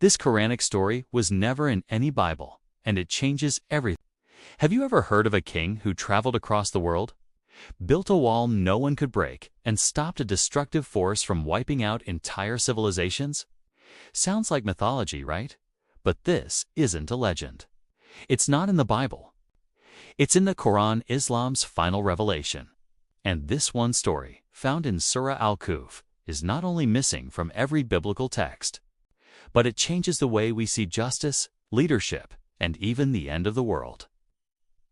This Quranic story was never in any Bible, and it changes everything. Have you ever heard of a king who traveled across the world, built a wall no one could break, and stopped a destructive force from wiping out entire civilizations? Sounds like mythology, right? But this isn't a legend. It's not in the Bible. It's in the Quran, Islam's final revelation. And this one story, found in Surah Al-Kahf, is not only missing from every biblical text, but it changes the way we see justice, leadership, and even the end of the world.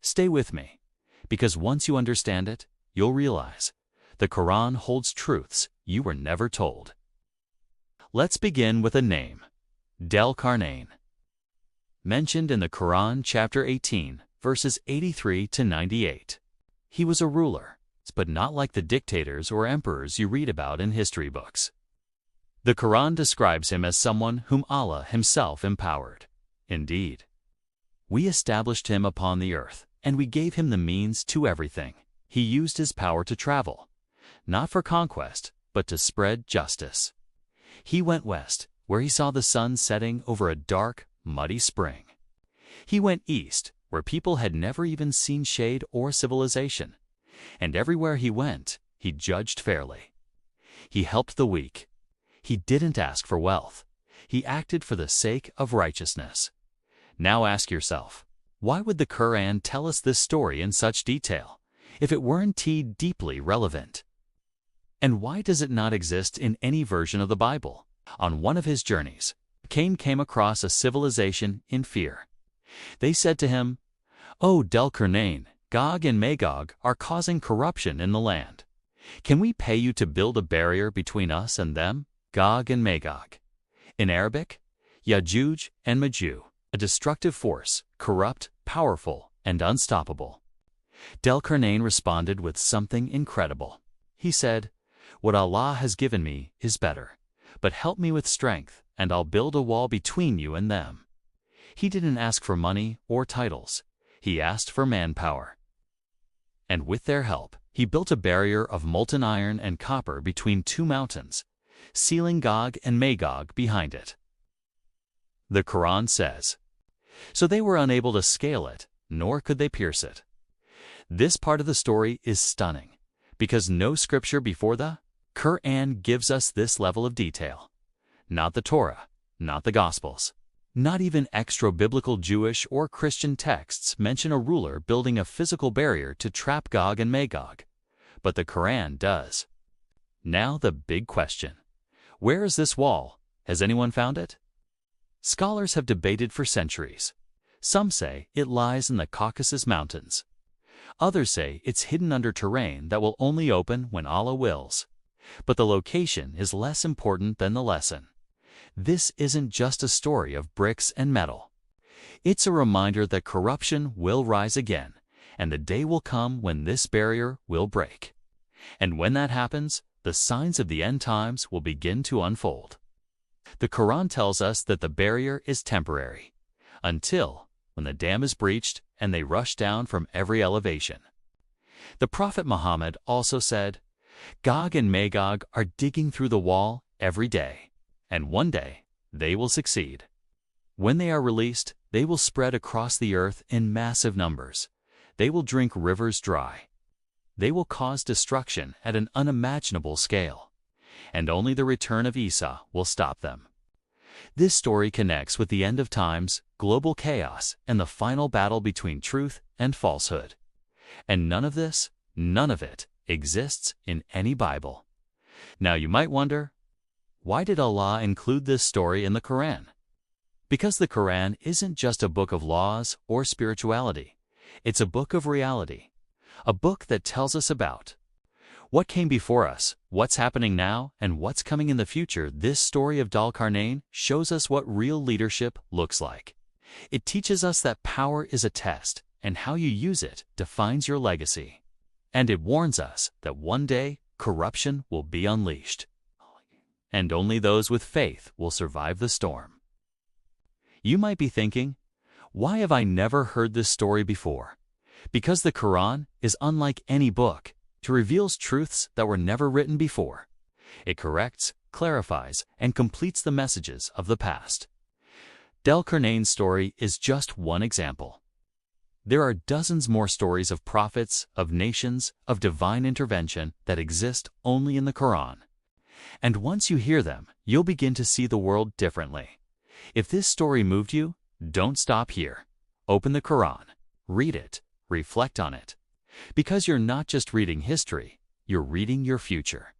Stay with me, because once you understand it, you'll realize the Quran holds truths you were never told. Let's begin with a name, Dhul-Qarnayn. Mentioned in the Quran, chapter 18, verses 83 to 98. He was a ruler, but not like the dictators or emperors you read about in history books. The Quran describes him as someone whom Allah himself empowered. Indeed, we established him upon the earth, and we gave him the means to everything. He used his power to travel, not for conquest, but to spread justice. He went west, where he saw the sun setting over a dark, muddy spring. He went east, where people had never even seen shade or civilization. And everywhere he went, he judged fairly. He helped the weak. He didn't ask for wealth. He acted for the sake of righteousness. Now ask yourself, why would the Quran tell us this story in such detail, if it weren't deeply relevant? And why does it not exist in any version of the Bible? On one of his journeys, Cain came across a civilization in fear. They said to him, "O Dhul-Qarnayn, Gog and Magog are causing corruption in the land. Can we pay you to build a barrier between us and them?" Gog and Magog. In Arabic, Ya'juj and Ma'juj, a destructive force, corrupt, powerful, and unstoppable. Dhul-Qarnayn responded with something incredible. He said, "What Allah has given me is better, but help me with strength, and I'll build a wall between you and them." He didn't ask for money or titles. He asked for manpower. And with their help, he built a barrier of molten iron and copper between two mountains, sealing Gog and Magog behind it. The Quran says, "So they were unable to scale it, nor could they pierce it." This part of the story is stunning, because no scripture before the Qur'an gives us this level of detail. Not the Torah, not the Gospels. Not even extra-biblical Jewish or Christian texts mention a ruler building a physical barrier to trap Gog and Magog, but the Quran does. Now the big question. Where is this wall? Has anyone found it? Scholars have debated for centuries. Some say it lies in the Caucasus Mountains. Others say it's hidden under terrain that will only open when Allah wills. But the location is less important than the lesson. This isn't just a story of bricks and metal. It's a reminder that corruption will rise again, and the day will come when this barrier will break. And when that happens, the signs of the end times will begin to unfold. The Quran tells us that the barrier is temporary, until when the dam is breached and they rush down from every elevation. The Prophet Muhammad also said, "Gog and Magog are digging through the wall every day, and one day they will succeed. When they are released, they will spread across the earth in massive numbers. They will drink rivers dry. They will cause destruction at an unimaginable scale, and only the return of Isa will stop them." This story connects with the end of times, global chaos, and the final battle between truth and falsehood. And none of it, exists in any Bible. Now you might wonder, why did Allah include this story in the Quran? Because the Quran isn't just a book of laws or spirituality. It's a book of reality. A book that tells us about what came before us, what's happening now, and what's coming in the future. This story of Dhul-Qarnayn shows us what real leadership looks like. It teaches us that power is a test, and how you use it defines your legacy. And it warns us that one day corruption will be unleashed, and only those with faith will survive the storm. You might be thinking, why have I never heard this story before? Because the Quran is unlike any book. It reveals truths that were never written before. It corrects, clarifies, and completes the messages of the past. Dhul-Qarnayn's story is just one example. There are dozens more stories of prophets, of nations, of divine intervention that exist only in the Quran. And once you hear them, you'll begin to see the world differently. If this story moved you, don't stop here. Open the Quran, read it, reflect on it. Because you're not just reading history, you're reading your future.